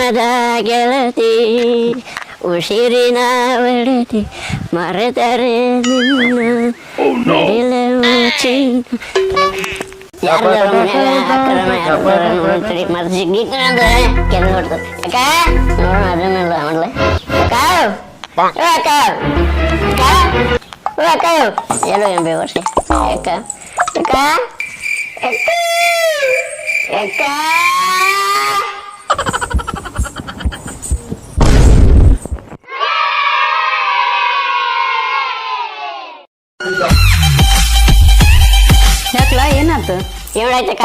ಜನ್ಮದ ಗೆಳತಿ ಉಸಿರಿನ ಒಡತಿ ಮರೆತರೆ ನಿನ್ನ ಎಲ್ಲೋ ಏನ್ ಬೇವರ್ಸಿ ಯಾಕ ಯಾಕ ಯಾಕ ಯಾಕಲ ಏನಾಯ್ತು ಏನಾಯ್ತಕ್ಕ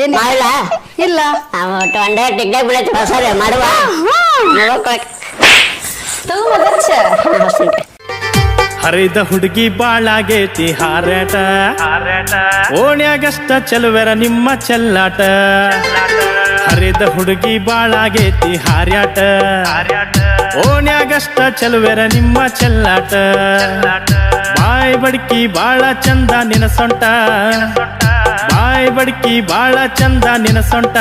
ಏನ್ ಮಾಡಲ್ಲ ಇಲ್ಲ ಒಂದೇ ಟಿಕ್ಟಾಕ್ ಬಿಡತ್ತೆ ಹೊಸರೆ ಮಾಡುವ ಹರಿದ ಹುಡುಗಿ ಬಾಳಾಗೇತಿ ಹಾರಾಟ ಓಣ್ಯಾಗಷ್ಟ ಚೆಲುವೆರ ನಿಮ್ಮ ಚೆಲ್ಲಾಟ ಹರಿದ ಹುಡುಗಿ ಬಾಳಾಗೇತಿ ಹಾರ್ಯಾಟ ಓಣ್ಯಾಗಷ್ಟ ಚೆಲುವೆರ ನಿಮ್ಮ ಚೆಲ್ಲಾಟ ಬಾಯ್ ಬಡ್ಕಿ ಬಾಳ ಚಂದ ನಿನ ಸೊಂಟ ಬಾಯ್ ಬಡ್ಕಿ ಬಾಳ ಚಂದ ನಿನ ಸೊಂಟ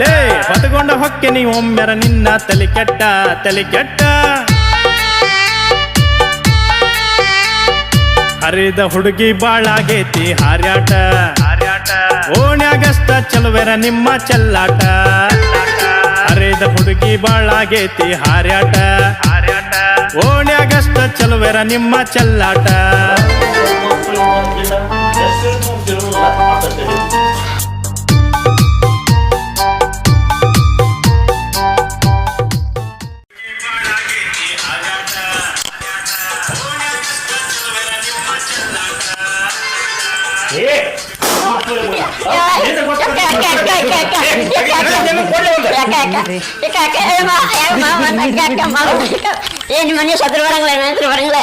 ಲೇ ಹೊತ್ಕೊಂಡ ಹೊಕ್ಕೆ ನೀ ಒಮ್ಮೆರ ನಿನ್ನ ತಲೆ ಕೆಟ್ಟ ಹರಿದ ಹುಡುಗಿ ಬಾಳಾಗೇತಿ ಹಾರ್ಯಾಟ ಓಣ್ಯಾಗಷ್ಟ ಚೆಲುವೆರ ನಿಮ್ಮ ಚೆಲ್ಲಾಟ ಹರಿದ ಹುಡುಗಿ ಬಾಳಾಗೇತಿ ಹಾರ್ಯಾಟ ಓಣ್ಯಾಗಷ್ಟ ಚೆಲುವೆರ ನಿಮ್ಮ ಚೆಲ್ಲಾಟ ಏನ್ ಮನೆ ಸತ್ರ ಬರಂಗಿಲ್ಲ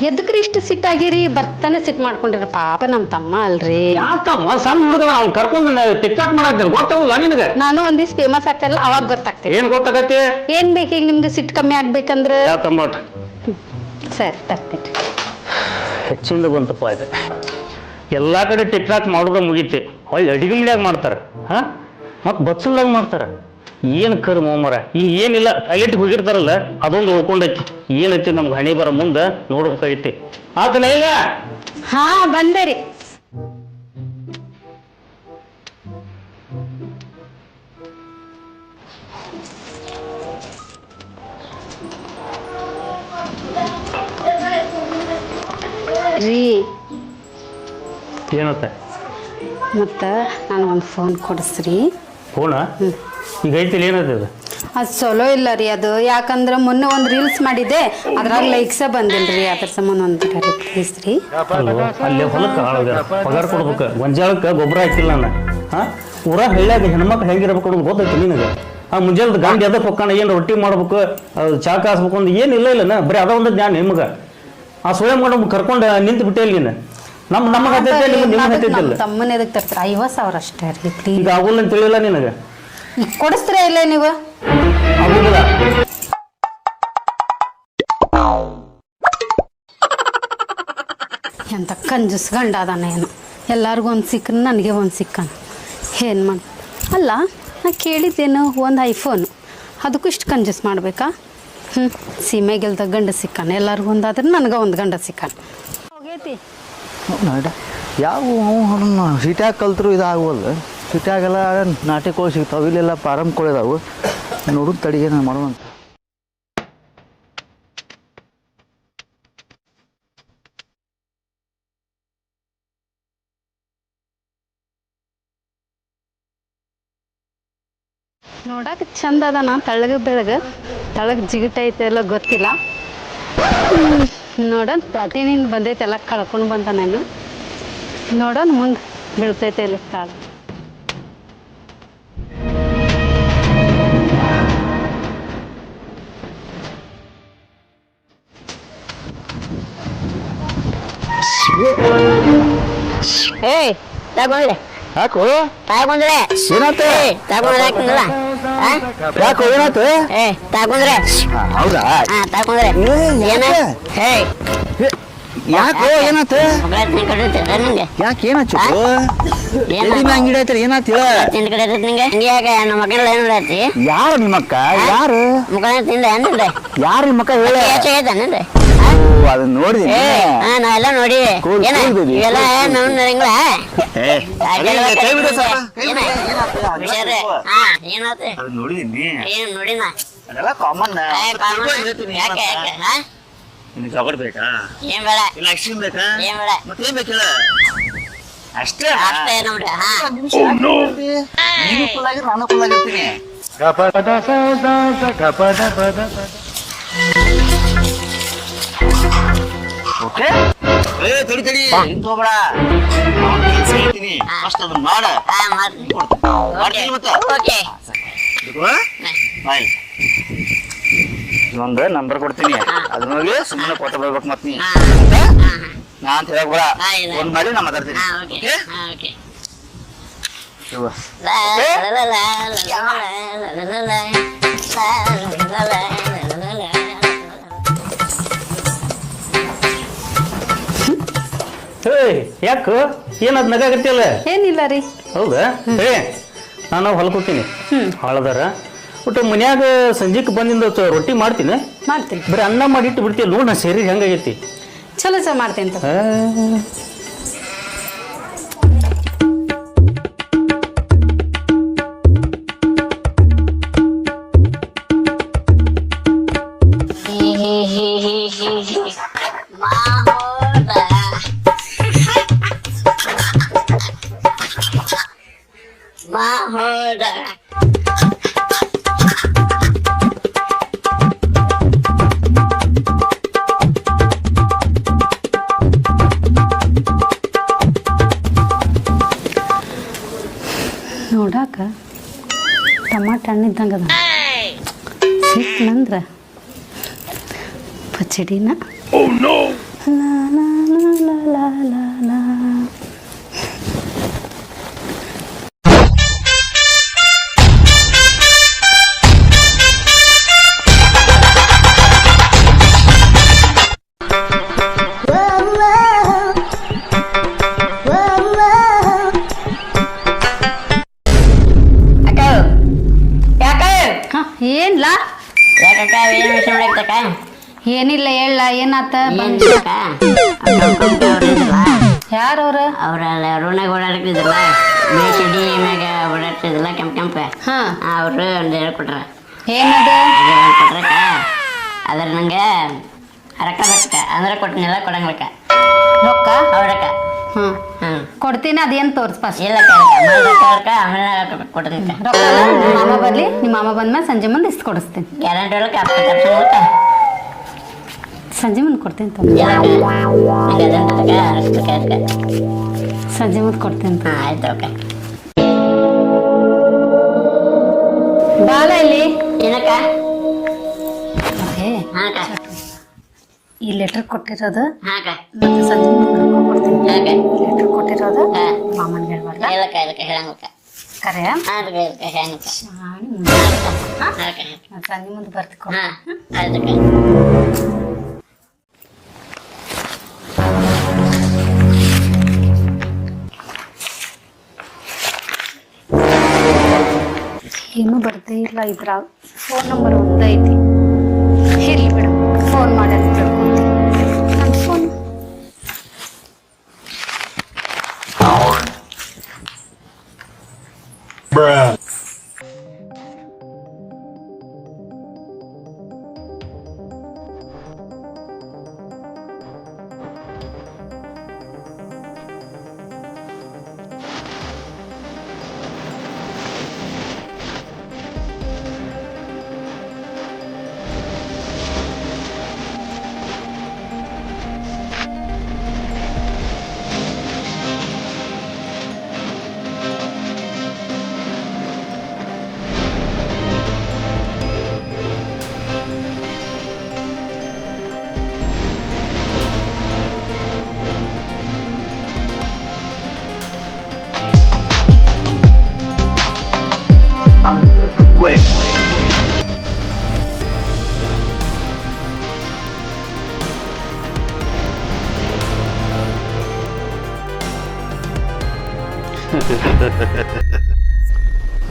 ಎದಕ್ರಿ ಇಷ್ಟು ಸಿಟ್ಟಾಗಿರಿ ಬರ್ತಾನೆ ಸಿಟ್ ಮಾಡ್ಕೊಂಡಿರ ಪಾಪ ನಮ್ ತಮ್ಮ ಅಲ್ರಿ ಯಾಕಮ್ಮ ಸಣ್ಣ ಹುಡುಗ ಅವ್ನು ಕರ್ಕೊಂಡು ಟಿಕ್ಟಾಕ್ ಮಾಡಾಕ್ತೇನೆ ಗೊತ್ತಾಗಲ್ಲ ನಿನಗೆ ನಾನು ಒಂದಿವ್ಸ ಫೇಮಸ್ ಆಗ್ತಾರಲ್ಲ ಅವಾಗ ಗೊತ್ತಾಗ್ತೇನೆ ಏನ್ ಗೊತ್ತಾಗತ್ತೆ ಏನ್ ಬೇಕು ಈಗ ನಿಮ್ಗೆ ಸಿಟ್ ಕಮ್ಮಿ ಆಗ್ಬೇಕಂದ್ರ ಟಮಾಟ ಸರಿ ತರ್ತೇನೆ ಹೆಚ್ಚಿಂದ ಬಂತಪ್ಪ ಇದು ಎಲ್ಲಾ ಕಡೆ ಟಿಕ್ಟಾಕ್ ಮಾಡೋದ ಮುಗೀತಿ ಹೊಳ್ಳಿ ಅಡಿಗೆ ಮನ್ಯಾಗ ಮಾಡ್ತಾರ ಹಾ ಮತ್ ಬಚ್ಚಲ್ದಾಗ ಮಾಡ್ತಾರ ಏನ್ ಕರ್ಮ ಮರ ಈ ಏನಿಲ್ಲ ಟಾಯ್ಲೆಟ್ ಹೋಗಿರ್ತಾರಲ್ಲ ಅದೊಂದು ಉಳ್ಕೊಂಡೈತಿ ಏನೈತಿ ನಮ್ಗೆ ಹಣಿ ಬರ ಮುಂದ ನೋಡ್ಬೇಕಾಗೈತಿ ಆತನ ಈಗ ಹಾ ಬಂದರಿ ರೀ ಏನತ್ತ ಮತ್ತ ನನಗೊಂದು ಫೋನ್ ಕೊಡಿಸ್ರಿ ಫೋನ ಈಗ ಐತಿಲ್ಲ ಏನದ ಅದು ಚಲೋ ಇಲ್ಲ ರೀ ಅದು ಯಾಕಂದ್ರೆ ಮೊನ್ನೆ ಒಂದು ರೀಲ್ಸ್ ಮಾಡಿದ್ದೆ ಅದ್ರಾಗ ಲೈಕ್ಸ ಬಂದಿಲ್ರಿ ಅದ್ರ ಸಂಬಂಧ ಒಂದು ಪ್ಲೀಸ್ ರೀ ಅಲ್ಲಿ ಹೊಲಕ್ಕೆ ಪಗಾರ ಕೊಡ್ಬೇಕು ಗೊಂಜಾಳಕ್ಕೆ ಗೊಬ್ಬರ ಹಾಕಿಲ್ಲ ನಾನು ಹಾ ಊರ ಹಳ್ಳಿಯಾಗ ಹೆಣ್ಮಕ್ಳು ಹೆಂಗಿರ್ಬೇಕು ಅನ್ನೋದು ಗೊತ್ತೈತಿ ನಿನಗೆ ಆ ಮುಂಜಾನೆ ಗಾಂಡಿ ಅದಕ್ಕೆ ಹೊಕ್ಕಾಣ ಏನು ರೊಟ್ಟಿ ಮಾಡ್ಬೇಕು ಚಾ ಕಾಸ್ಬೇಕು ಅಂತ ಏನು ಇಲ್ಲ ಬರೀ ಅದ ಒಂದು ಜ್ಞಾನ ನಿಮ್ಗೆ ಆ ಸೋಯ ಮಾಡೋ ಕರ್ಕೊಂಡು ನಿಂತು ಬಿಟ್ಟೆ ಇಲ್ಲಿ ನೀನು ನಮಗೆ ಹತ್ತೈತಿಲ್ಲ ತಮ್ಮನ ಎದಕ್ಕೆ ತರ್ತೀರ 50,000 ಅಷ್ಟೇ ರೀ ಪ್ಲೀಸ್ ಈಗ ಆಗುಲ್ಲ ಅಂತ ತಿಳಿಲ್ಲ ನಿನಗೆ ಕೊಡಿಸ್ತೀರ ಇಲ್ಲ ನೀವು ಆಗುದಿಲ್ಲ ಎಂತ ಕಂಜೂಸ್ ಗಂಡ ಅದಾನ ಏನು ಎಲ್ಲರಿಗೂ ಒಂದು ಸಿಕ್ಕನ ನನಗೆ ಒಂದು ಸಿಕ್ಕನ ಏನು ಮಾಡಿ ಅಲ್ಲ ನಾ ಕೇಳಿದ್ದೇನು ಒಂದು ಐಫೋನ್ ಅದಕ್ಕೂ ಇಷ್ಟು ಕಂಜೂಸ್ ಮಾಡಬೇಕಾ ಸೀಮೆಗೆಲ್ದ ಗಂಡ ಸಿಕ್ಕನ ಎಲ್ಲರಿಗೂ ಒಂದಾದ್ರೆ ನನಗೆ ಒಂದು ಗಂಡ ಸಿಕ್ಕನ ಹೋಗೈತಿ ಯಾವ ಅವನು ಸಿಟ್ಯಾಗ ಕಲ್ತರು ಇದಾಗವಲ್ಲ ಸಿಟ್ಯಾಗೆಲ್ಲ ನಾಟಿ ಕೋಳಿ ಸಿಗ್ತಾವೆ ಇಲ್ಲೆಲ್ಲ ಪಾರಂ ಕೋಳಿ ಇದಾವೆ ನೋಡು ತಡಿಗೆ ನಾನು ಮಾಡೋಣ ನೋಡಕ್ಕೆ ಚಂದ ಅದಾನ ತಳಗ ಬೆಳಗ ತಳಗ ಜಿಗಿಟ ಐತೆ ಎಲ್ಲ ಗೊತ್ತಿಲ್ಲ ನೋಡೋಣ ಪ್ಲಾಟಿನಿಂದ ಬಂದೈತೆ ಎಲ್ಲ ಕಳ್ಕೊಂಡು ಬಂದ ನಾನು ನೋಡೋಣ ಮುಂದೆ ಬೀಳ್ತೈತೆ ಇಲ್ಲಿ ಕಾಳ ಏಯ್ ತಗೊಂಡ್ರೆ ಯಾಕೋ ತಗೊಂಡ್ರೆ ಏನಾಯ್ತು ತಗೊಂಡ್ರೆ ಹಾಕಿಲ್ಲ ಯಾಕೋ ಏನಾಯ್ತು ತಗೊಂಡ್ರೆ ಹೌದಾ ತಗೊಂಡ್ರೆ ಏನ ಏಯ್ ಯಾಕೋ ಏನಾತ ಮಗಳ ತಿನ್ಕೊಂಡಿರ್ತಿಲ್ಲ ನಿಂಗೆ ಯಾಕೆ ಏನಾಚು ಏನ ಎಲ್ಲಿ ಅಂಗಡಿ ಐತ್ರಿ ಏನಾತ ಹೇಳ ತಿನ್ಕಡೆ ನಿಂಗೆ ಹಿಂಗ್ಯಾಗ ನಮ್ಮ ಮಗನ ಏನು ಮಾಡತ್ತಿ ಯಾರು ನಿಮ್ಮಕ್ಕ ಯಾರು ಮಗನ ತಿಂದ ಏನಿಲ್ಲ ಯಾರು ನಿಮ್ಮಕ್ಕ ಹೇಳ ಹೆಚ್ಚಾಗೈತೇನಿಲ್ಲ ಅದನ್ನ ನೋಡಿದೀನಿ ನಾ ಎಲ್ಲ ನೋಡಿ ಕೂಲ್ ಏನ ಕೂಲ್ ಇವೆಲ್ಲ ನೋಡಿಂಗಳ ನೋಡಿದೀನಿ ಏನ್ ನೋಡಿನ ಅದೆಲ್ಲ ಕಾಮನ್ ಯಾಕೆ ಹಾ ನಿನಗೆ ಜಗಡ್ ಬೇಕಾ ಏನ್ ಬೇಡ ಇಲ್ಲ ಐಸ್ ಬೇಕಾ ಏನ್ ಬೇಡ ಮತ್ತೇನ್ ಬೇಕು ಹೇಳ ಅಷ್ಟೇ ಅಷ್ಟೇ ನೋಡ್ರಿ ಹಾ ನೀನು ಫುಲ್ ಆಗಿ ನಾನು ಫುಲ್ ಆಗಿರ್ತೀನಿ ಓಕೆ ಏ ತಡಿ ತಡಿ ಹಿಂಗ್ ಹೋಗ್ಬೇಡ ಅವ್ನ್ ಕೆಲ್ಸ ಹೇಳ್ತೀನಿ ಫಸ್ಟ್ ಅದನ್ನ ಮಾಡ ಹಾ ಮಾಡ್ತೀನಿ ಮಾಡ್ತೀನಿ ಮತ್ತೆ ಓಕೆ ಬಾಯ್ ಒಂದು ನಂಬರ್ ಕೊಡ್ತೀನಿ ಅದ್ರ ಮೇಲೆ ಸುಮ್ಮನೆ ಕೊಟ್ಟು ಬರ್ಬೇಕು ಮತ್ ನೀ ನಾ ಅಂತ ಹೇಳಕ್ ಬೇಡ ಫೋನ್ ಮಾಡಿ ನಾ ಮಾತಾಡ್ತೀನಿ ಹಾ ಓಕೆ ಹಾ ಓಕೆ ಇವ ಹೇ ಯಾಕ ಏನದ್ ನಗಾಗತ್ತಿಲ್ಲ ಏನಿಲ್ಲ ರೀ ಹೌದಾ ಹೇ ನಾನು ಹೊಲಕ್ಕೆ ಹೋಗ್ತೀನಿ ಹಾಳದಾರ ಒಟ್ಟು ಮನ್ಯಾಗ ಸಂಜೆಗೆ ಬಂದಿಂದ ರೊಟ್ಟಿ ಮಾಡ್ತೀನಿ ಮಾಡ್ತೀನಿ ಬರೀ ಅನ್ನ ಮಾಡಿಟ್ಟು ಬಿಡ್ತೀಯ ನೋಡ್ ನಾ ಶರೀರ ಹೆಂಗಾಗೈತಿ ಚಲೋ ಮಾಡ್ತೀನಿ ತಗೋ. Mahoda. ನೋಡಾಕ ಟಮಾಟ ಹಣ್ಣು ಇದ್ದಂಗೆ ಅದ ಸಿಟ್ನಂದ್ರ ಪಚಡಿನ ಲಾ ಲಾ ಲಾ ಲಾ ಲಾ ಲಾ. ಹಾ, ಏನ್ಲ ಯಾಕಕ್ಕ ಏನು ವಿಷಯ ಮಾಡಕ್ಕ ಏನಿಲ್ಲ ಹೇಳ ಏನಾತ ಯಾರವ್ರ ಅವ್ರ ರೋಣಾಗ ಓಡಾಡ್ತಿದ್ರಲ್ಲ ಬೇಸಡಿ ಮ್ಯಾಗ ಓಡಾಡ್ತಿದ್ರಲ್ಲ ಕೆಂಪ ಹಾ ಅವರು ಒಂದು ಹೇಳ್ಕೊಟ್ರ ಏನದ ಕೊಟ್ರಕ್ಕ ಅದ್ರ ನಂಗೆ ರೊಕ್ಕ ಬೇಕ ಅಂದ್ರೆ ಕೊಟ್ಟಿನಿಲ್ಲ ಕೊಡಂಗ್ಲಕ್ಕ ರೊಕ್ಕ ಅವ್ರಕ್ಕ ಹಾ ಹ್ಞೂ ಕೊಡ್ತೀನಿ ಅದೇನು ತೋರ್ಸ್ ಫಸ್ಟ್ ಇಲ್ಲ ರೊಕ್ಕ ಆಮೇಲೆ ಕೊಡ್ತೀನಿ ರೊಕ್ಕ ನಿಮ್ಮ ಮಾಮ ಬರ್ಲಿ ನಿಮ್ಮ ಮಾಮ ಬಂದ್ಮೇಲೆ ಸಂಜೆ ಮುಂದೆ ಇಷ್ಟು ಕೊಡಿಸ್ತೀನಿ ಗ್ಯಾರಂಟಿ ಒಳಗೆ ಕರ್ಸೋಕ ಸಂಜೆ ಮುಂದೆ ಕೊಡ್ತೀನಿ ಸಂಜೆ ಮುಂದೆ ಕೊಡ್ತೀನಿ ಹಾಂ ಆಯ್ತು ಓಕೆ ಬಾಳ ಇಲ್ಲಿ ಏನಕ್ಕ ಏ, ಹಾಂ ಅಕ್ಕ ಈ ಲೆಟರ್ ಕೊಟ್ಟಿರೋದು ಹಾಂ ಅಕ್ಕ ಮತ್ತೆ ಸಂಜೆ ಮುಂದೆ ರೊಕ್ಕ ಕೊಡ್ತೀನಿ ಹಾಂ ಅಕ್ಕ ಲೆಟರ್ ಕೊಟ್ಟಿರೋದು ಹಾಂ ಮಾಮನ್ಗೆ ಹೇಳ್ಬಾರ್ದ ಇಲ್ಲಕ್ಕ ಹೇಳಂಗಕ್ಕ ಕರೆ ಹಾಂ ಇಲ್ಲಕ್ಕ ಹೇಳಂಗಕ್ಕ ಶಾಣಿ ಮುಂದೆ ಹಾಂ ಅಕ್ಕ ನಾನು ಸಂಜೆ ಮುಂದೆ ಬರ್ತಿಕೊ ಹಾಂ ಆಯ್ತಕ್ಕ ಏನೂ ಬರ್ದೇ ಇಲ್ಲ ಇದ್ರಾಗ ಫೋನ್ ನಂಬರ್ ಒಂದೈತಿ ಇರ್ಲಿ ಬಿಡು ಫೋನ್ ಮಾಡಿ ಅಂತ ತಿಳ್ಕೊಂತೀನಿ ನನ್ನ ಫೋನ್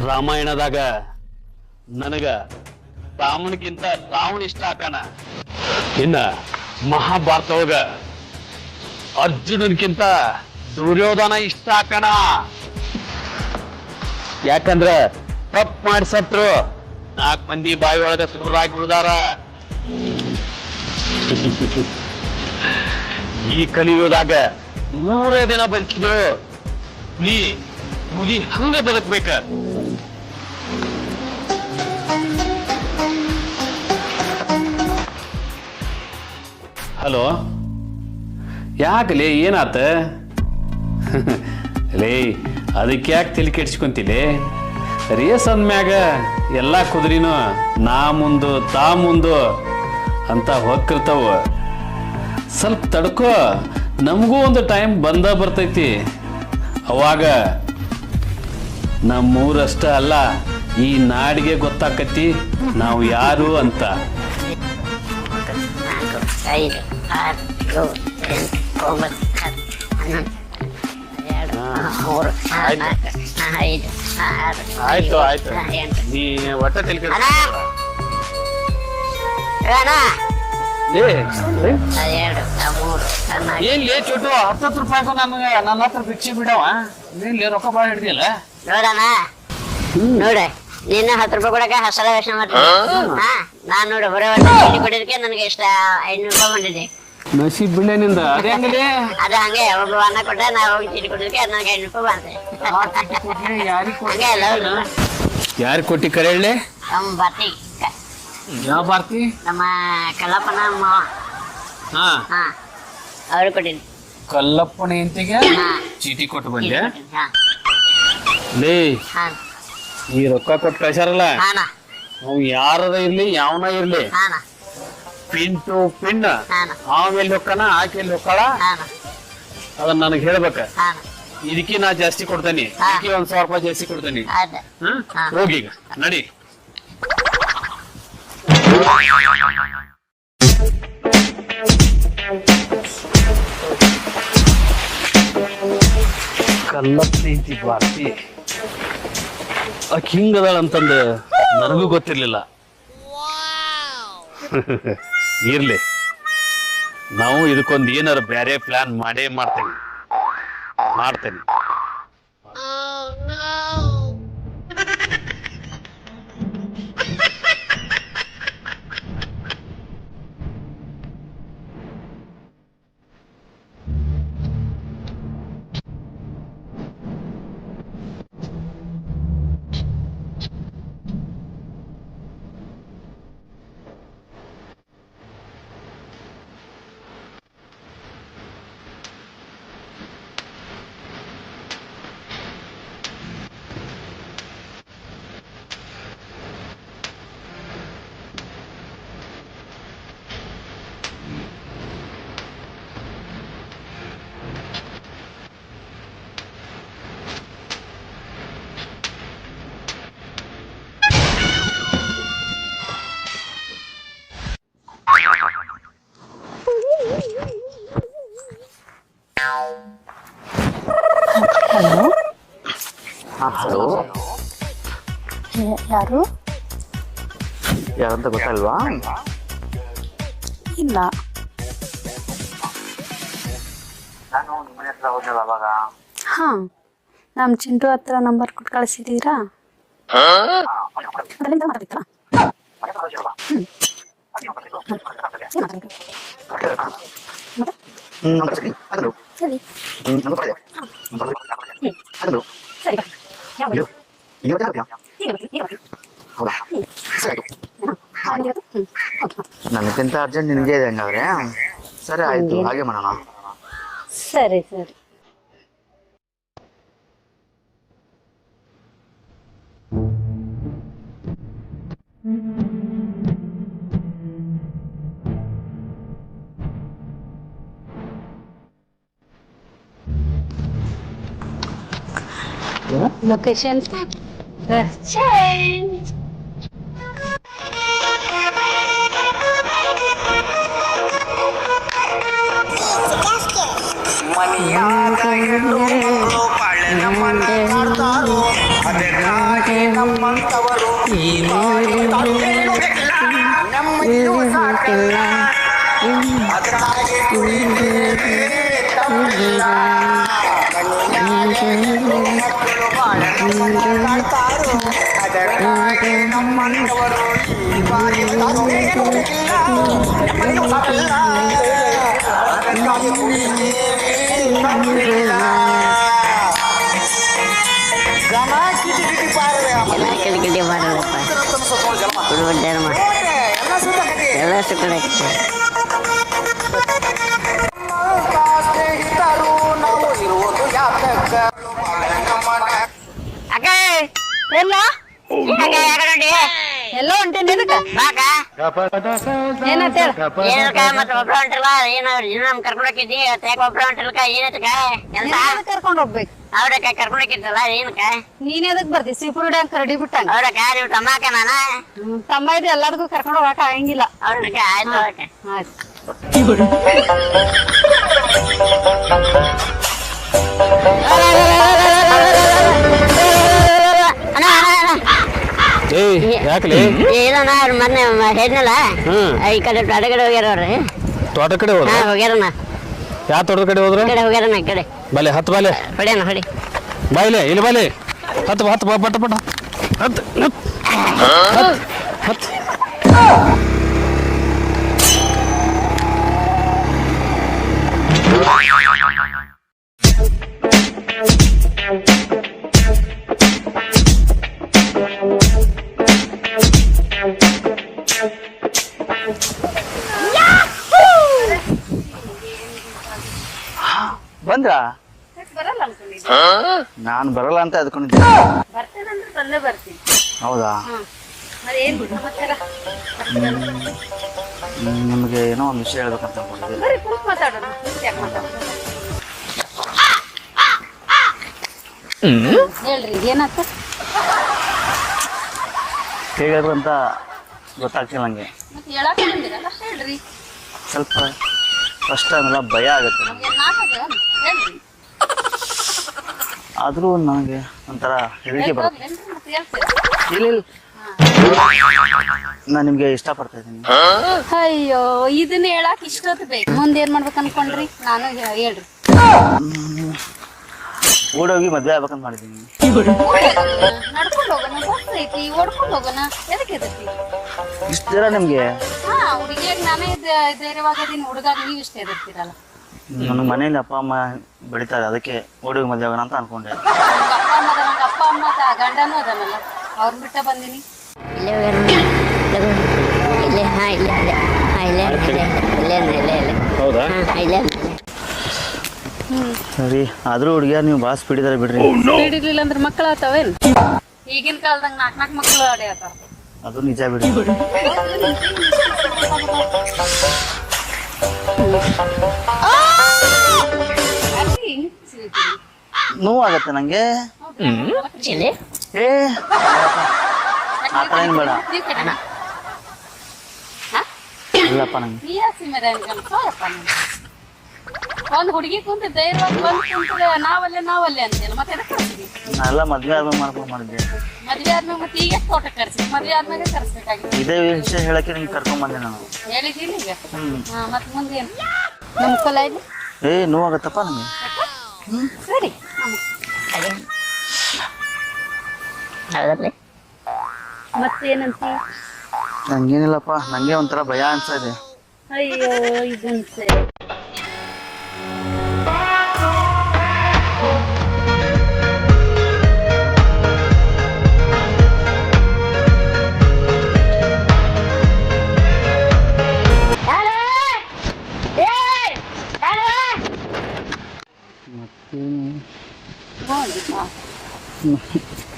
ರಾಮಾಯಣದಾಗ ನನಗ ರಾಮನಿಗಿಂತ ರಾವಣ ಇಷ್ಟ ಆಕಾನ. ಇನ್ನ ಮಹಾಭಾರತ ಒಳಗ ಅರ್ಜುನನ್ಕಿಂತ ದುರ್ಯೋಧನ ಇಷ್ಟ ಆಕಾನ. ಯಾಕಂದ್ರ ತಪ್ಪು ಮಾಡಿಸತ್ರು 4 ಮಂದಿ ಬಾಯಿ ಒಳಗ ಸುರಾಗಿ ಬಿಡ್ದಾರ. ಈ ಕಲಿಯುಗದಾಗ 100 ದಿನ ಬದುಕಿದ್ರು ನೀ ಮುಗಿ ಹಂಗ ಬದುಕ್ಬೇಕ. ಹಲೋ, ಯಾಕಲೇ ಏನಾತ? ಲೇ ಅದಕ್ಕೆ ಯಾಕೆ ತಲೆ ಕೆಡ್ಸ್ಕೊಂತಿಲೆ? ರೇಸ್ ಅಂದ್ಮ್ಯಾಗ ಎಲ್ಲ ಕುದುರಿನೂ ನಾ ಮುಂದು ತಾ ಮುಂದು ಅಂತ ಹೊಕ್ಕಿರ್ತಾವ. ಸ್ವಲ್ಪ ತಡ್ಕೋ, ನಮಗೂ ಒಂದು ಟೈಮ್ ಬರ್ತೈತಿ. ಅವಾಗ ನಮ್ಮೂರಷ್ಟ ಅಲ್ಲ, ಈ ನಾಡಿಗೆ ಗೊತ್ತಾಕತಿ ನಾವು ಯಾರು ಅಂತ. 5 6 7 8 9 10 ಆಯ್ತು ಆಯ್ತು, ನೀ ಒಟ್ಟ ತಲೆ ಏನ್ ಲೇ ಚೋಟು 10 ರೂಪಾಯಿಗೂ ನನಗೆ ನನ್ನ ಹತ್ರ ಭಿಕ್ಷೆ ಬಿಡವ. ನೀನ್ ರೊಕ್ಕ ಬಾಳ ಹಿಡ್ದಿಲ್ಲ ನೋಡಣ. ನೋಡ ನಿನ್ನ 10 ರೂಪಾಯಿ ಕೊಡಕ ಹಸಲ ಯೋಚನೆ ಮಾಡ್ತೀನಿ. ನಾನ್ ನೋಡು ಹೊರ ಚೀಟಿ ಕೊಡೋದಕ್ಕೆ ನನಗೆ ಇಷ್ಟ 500 ರೂಪಾಯಿ ಬಂದಿದೆ. ನಸೀಬ್ ಬಿಡ್ಲೆ ನಿಂದ. ಅದೇ ಹಂಗಲೇ ಅದು ಹಂಗೆ ಒಬ್ಬ ಅನ್ನ ಕೊಟ್ಟ ನಾ ಹೋಗಿ ಚೀಟಿ ಕೊಡೋದಕ್ಕೆ ನನಗೆ 500 ರೂಪಾಯಿ ಬಂದೆ. ಹಂಗೆ ಅಲ್ಲ ಯಾರು ಕೊಟ್ಟಿ ಕರೆ ಹೇಳಿ? ನಮ್ಮ ಬಾತಿ ಯಾವ ಬಾರ್ತಿ? ನಮ್ಮ ಕಲ್ಲಪ್ಪನ ಹಾ ಅವ್ರು ಕೊಟ್ಟಿನಿ. ಕಲ್ಲಪ್ಪನ ಹೆಂಡತಿಗೆ ಚೀಟಿ ಕೊಟ್ಟು ಬಂದೆ. ಲೇ ಈ ರೊಕ್ಕ ಕೊಟ್ಟು ಕಳ್ಸಾರಲ್ಲ, ನಾವು ಯಾರದ ಇರ್ಲಿ ಯಾವನ ಇರ್ಲಿ, ಪಿನ್ ಟು ಪಿನ್ ಆಮೇಲೆ ಹೊಕ್ಕನ ಆಕೆಲ್ಲಿ ಹೊಕ್ಕಳ ಅದನ್ನ ನನಗೆ ಹೇಳ್ಬೇಕ. ಇದಕ್ಕೆ ನಾ ಜಾಸ್ತಿ ಕೊಡ್ತೇನೆ, ಇದಕ್ಕೆ 1,000 ರೂಪಾಯಿ ಜಾಸ್ತಿ ಕೊಡ್ತೇನೆ. ಹೋಗೀಗ ನಡಿ. ಕಲ್ಲಪ್ಪನ ಬಾರ್ತಿ ಆಕೆ ಹಿಂಗದಾಳ ಅಂತಂದು ನನಗೂ ಗೊತ್ತಿರ್ಲಿಲ್ಲ. ಇರ್ಲಿ, ನಾವು ಇದಕ್ಕೊಂದು ಏನಾರು ಬೇರೆ ಪ್ಲಾನ್ ಮಾಡೇ ಮಾಡ್ತೇನೆ. ಹಲೋ, ಯಾರಂತ ಗೊತ್ತಲ್ವಾ? ಇಲ್ಲ. ನಾನು ನಿಮ್ಮ ಹತ್ರ ಹೋದ್ನಲ್ಲ ಅವಾಗ. ಹಾ, ನಮ್ಮ ಚಿಂಟು ಹತ್ರ ನಂಬರ್ ಕೊಟ್ಟು ಕಳಿಸಿದ್ದೀರಾ? ಅದರಿಂದ ಮಾತಾಡ್ತೀರಾ? ನನಗಿಂತ ಅರ್ಜೆಂಟ್ ನಿನಗೆ ಇದೆ ಹಂಗಾದ್ರೆ. ಸರಿ ಆಯ್ತು, ಹಾಗೆ ಮಾಡೋಣ. ಸರಿ ಸರಿ. Location change. ಮನೆಯಾಗ ಹೆಣ್ಣು ಬಾಳ ಎಲ್ಲ ಕಿಟಕಿಟಿ ಮಾಡಲ್ಲಪ್ಪ ಹುಡುಗ ಧರ್ಮ ಎಲ್ಲ ಸುಕ್ಕಡೆ ಅಕ್ಕ ಎಲ್ಲ ಎಲ್ಲ ಹೊಂಟೇನಿ ಎದಕ್ಕೆ ಬಾಕ ಏನಂತ ಹೇಳ ಏನಕ್ಕ ಮತ್ತೆ ಒಬ್ರು ಹೊಂಟಿಲ್ಲ ಏನು ನಮ್ ಕರ್ಕೊಂಡು ಹೋಗಿದ್ದಿ ಯಾಕೆ ಒಬ್ರು ಹೊಂಟಿಲ್ಕ ಏನಕ್ಕ ಕೆಲ್ಸ ಕರ್ಕೊಂಡು ಹೋಗ್ಬೇಕು ಅವ್ರಕ್ಕ ಕರ್ಕೊಂಡು ಹೋಗಿದ್ದಲ್ಲ ಏನಕ್ಕ ನೀನ್ ಎದಕ್ ಬರ್ತಿ ಸೀಫುಡ್ ಹಂಗ ಕರಡಿ ಬಿಟ್ಟಂಗ ಅವ್ರಕ್ಕ ನೀವು ತಮ್ಮಕ್ಕ ನಾನ ತಮ್ಮ ಇದು ಎಲ್ಲದಕ್ಕೂ ಕರ್ಕೊಂಡು ಹೋಗಕ್ ಆಗಂಗಿಲ್ಲ ಅವ್ರಕ್ಕ ಆಯ್ತು ಅವ್ರಕ್ಕ ಆಯ್ತು ಅಣ್ಣ ಅಣ್ಣ ಅಣ್ಣ ಏಯ್ ಯಾಕಲಿ ಏನಣ್ಣ ಅವ್ರು ಮೊನ್ನೆ ಹೇಳಿದ್ನಲ್ಲ ಈ ಕಡೆ ಅಡಗಡೆ ಹೋಗ್ಯಾರವ್ರಿ ತೋಟ ಕಡೆ ಹೋದ್ರ ಹಾ ಹೋಗ್ಯಾರಣ್ಣ ಯಾವ ತೋಟದ ಕಡೆ ಹೋದ್ರ ಈ ಕಡೆ ಹೋಗ್ಯಾರಣ್ಣ ಈ ಕಡೆ ಬಲೆ ಹತ್ತು ಬಾಲೆ ಹೊಡಿಯಣ್ಣ ಹೊಡಿ ಬಾಯ್ಲೆ ಇಲ್ಲಿ ಬಾಲೆ ಹತ್ತು ಬಟ್ಟ ಬಟ್ಟ ಹತ್ತು ಹತ್ತು ಬಂದ್ರ ನಾನು ಬರಲ್ಲ ಅಂತ ಅದ್ಕೊಂಡಿದ್ದೆ ಹೌದಾ ನಿಮಗೆ ಏನೋ ಒಂದು ವಿಷಯ ಹೇಳ್ಬೇಕಂತ ಅನ್ಕೊಂಡಿದ್ದೆ ಹೇಳ್ರಿ ಏನಾಯ್ತು ಹೇಳಬೇಕು ಅಂತ ಗೊತ್ತಾಗ್ತಿಲ್ಲ ನನಗೆ ಮತ್ತೆ ಹೇಳಕ್ ಬಂದಿರಲ್ಲ ಹೇಳ್ರಿ ಸ್ವಲ್ಪ ಕಷ್ಟ ಆಮೇಲೆ ಭಯ ಆಗುತ್ತೆ ನನಗೆ ಹೇಳ್ರಿ ಆದರೂ ನನಗೆ ಒಂಥರ ಹೆದರಿಕೆ ಬರುತ್ತೆ ಮತ್ತೆ ಹೇಳ್ತೀರಾ ಇಲ್ಲ ಇಲ್ಲ ನಾನು ನಿಮಗೆ ಇಷ್ಟಪಡ್ತಾ ಇದ್ದೀನಿ ಅಯ್ಯೋ ಇದನ್ನ ಹೇಳಕ್ ಇಷ್ಟೊತ್ತು ಬೇಕು ಮುಂದೆ ಏನ್ ಮಾಡ್ಬೇಕು ಅನ್ಕೊಂಡ್ರಿ ನಾನು ಹೇಳ್ರಿ ಓಡೋಗಿ ಮದುವೆ ಆಗ್ಬೇಕಂತ ಮಾಡಿದ್ದೀನಿ ನಡ್ಕೊಂಡು ಹೋಗೋಣ ಬಸ್ ಐತಿ ಓಡ್ಕೊಂಡು ಹೋಗೋಣ ಎದಕ್ಕೆ ಎದಕ್ಕೆ ಇಷ್ಟು ದಿನ ನಿಮಗೆ ಹಾ ಹುಡುಗಿಯಾಗ ನಾನೇ ಧೈರ್ಯವಾಗದೀನಿ ಹುಡುಗಾಗ ನೀವು ಇಷ್ಟ ಎದಿರ್ತೀರಲ್ಲ ನನ್ನ ಮನೇಲಿ ಅಪ್ಪ ಅಮ್ಮ ಬೆಳಿತಾರೆ ಅದಕ್ಕೆ ಓಡೋಗಿ ಮದುವೆ ಆಗೋಣ ಅಂತ ಅನ್ಕೊಂಡೆ ನಂಗೆ ಅಪ್ಪ ಅಮ್ಮ ಗಂಡನೂ ಅದನ್ನಲ್ಲ ಅವ್ರನ್ನ ಬಿಟ್ಟ ಬಂದಿನಿ ಇಲ್ಲೇ ಹೋಗ್ಯಾರ ಇಲ್ಲೇ ಹಾ ಇಲ್ಲೇ ಇಲ್ಲೇ ಹಾ ಇಲ್ಲೇ ಇಲ್ಲೇ ಇಲ್ಲೇ ಇಲ್ಲೇ ಇಲ್ಲೇ ಹೌದಾ ಹಾ ಇಲ್ಲೇ ಸರಿ ಆದರೂ ಹುಡುಗಿಯಾರು ನೀವು ಭಾಳ ಸ್ಪೀಡ್ ಇದ್ದಾರೆ ಬಿಡ್ರಿ ಹಿಡಿಲಿಲ್ಲ ಅಂದ್ರೆ ಮಕ್ಕಳು ಆತಾವೇನು ಈಗಿನ ಕಾಲದಾಗ ನಾಲ್ಕು ಮಕ್ಕಳು ಆಡೇ ಆತಾವ ಅದು ನಿಜ ಬಿಡ್ರಿ ನೋವಾಗತ್ತೆ ನಂಗೆ ಚಿಲ್ಲಿ ಏ ಆ ಥರ ಏನು ಬೇಡ ಇಲ್ಲಪ್ಪ ನಂಗೆ ಒಂದ್ ಹುಡುಗಿ ಕುಂತ ಧೈರ್ಯವಾಗಿ ಬಂದ್ ಕುಂತ್ರೆ ನಾವಲ್ಲೇ ಅಂತೀಯಲ್ಲ ಮತ್ತೆ ಎದಕ್ಕೆ ಕರ್ಸಿದ್ವಿ ನಾನೆಲ್ಲ ಮದುವೆ ಆದ್ಮೇಲೆ ಮಾಡ್ಕೊಂಡು ಮಾಡಿದ್ದೆ ಮದ್ವೆ ಆದ್ಮೇಲೆ ಮತ್ತೆ ಈಗ ತೋಟ ಕರ್ಸಿ ಮದ್ವೆ ಆದ್ಮೇಲೆ ಕರ್ಸ್ಬೇಕಾಗಿತ್ತು ಇದೇ ವಿಷಯ ಹೇಳಕ್ಕೆ ನಿಂಗೆ ಕರ್ಕೊಂಡ್ ಬಂದೆ ನಾನು ಹೇಳಿದೀನಿ ಈಗ ಮತ್ತೆ ಮುಂದೆ ಏನು ನಮ್ಮ ಕೊಲ ಇದೆ ಏ ನೋವಾಗತ್ತಪ್ಪ ನಂಗೆ ಸರಿ ಹೌದಲ್ರಿ ಮತ್ತೇನಂತ ನಂಗೇನಿಲ್ಲಪ್ಪ ನಂಗೆ ಒಂಥರ ಭಯ ಅನ್ಸ್ತಾ ಇದೆ ಅಯ್ಯೋ ಇದನ್ ಸರಿ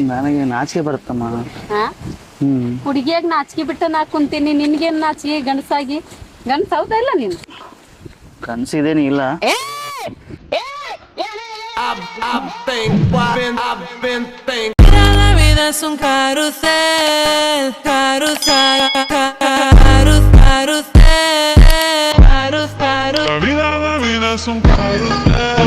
ನನಗೆ ನಾಚಿಕೆ ಬರುತ್ತಮ್ಮ ಹುಡುಗಿಯಾಗ ನಾಚಿಕೆ ಬಿಟ್ಟ ನಾ ಕುಂತೀನಿ ನಿನ್ಗೇನ್ ನಾಚಿಕೆ ಗಂಡಸಾಗಿ ಗಂಡಸ ಹೌದಾ ಇಲ್ಲ ನೀನು ಕನ್ಸಿದೇನಿ ಇಲ್ಲ La vida es un carrusel, carrusel, carrusel. La vida es un carrusel.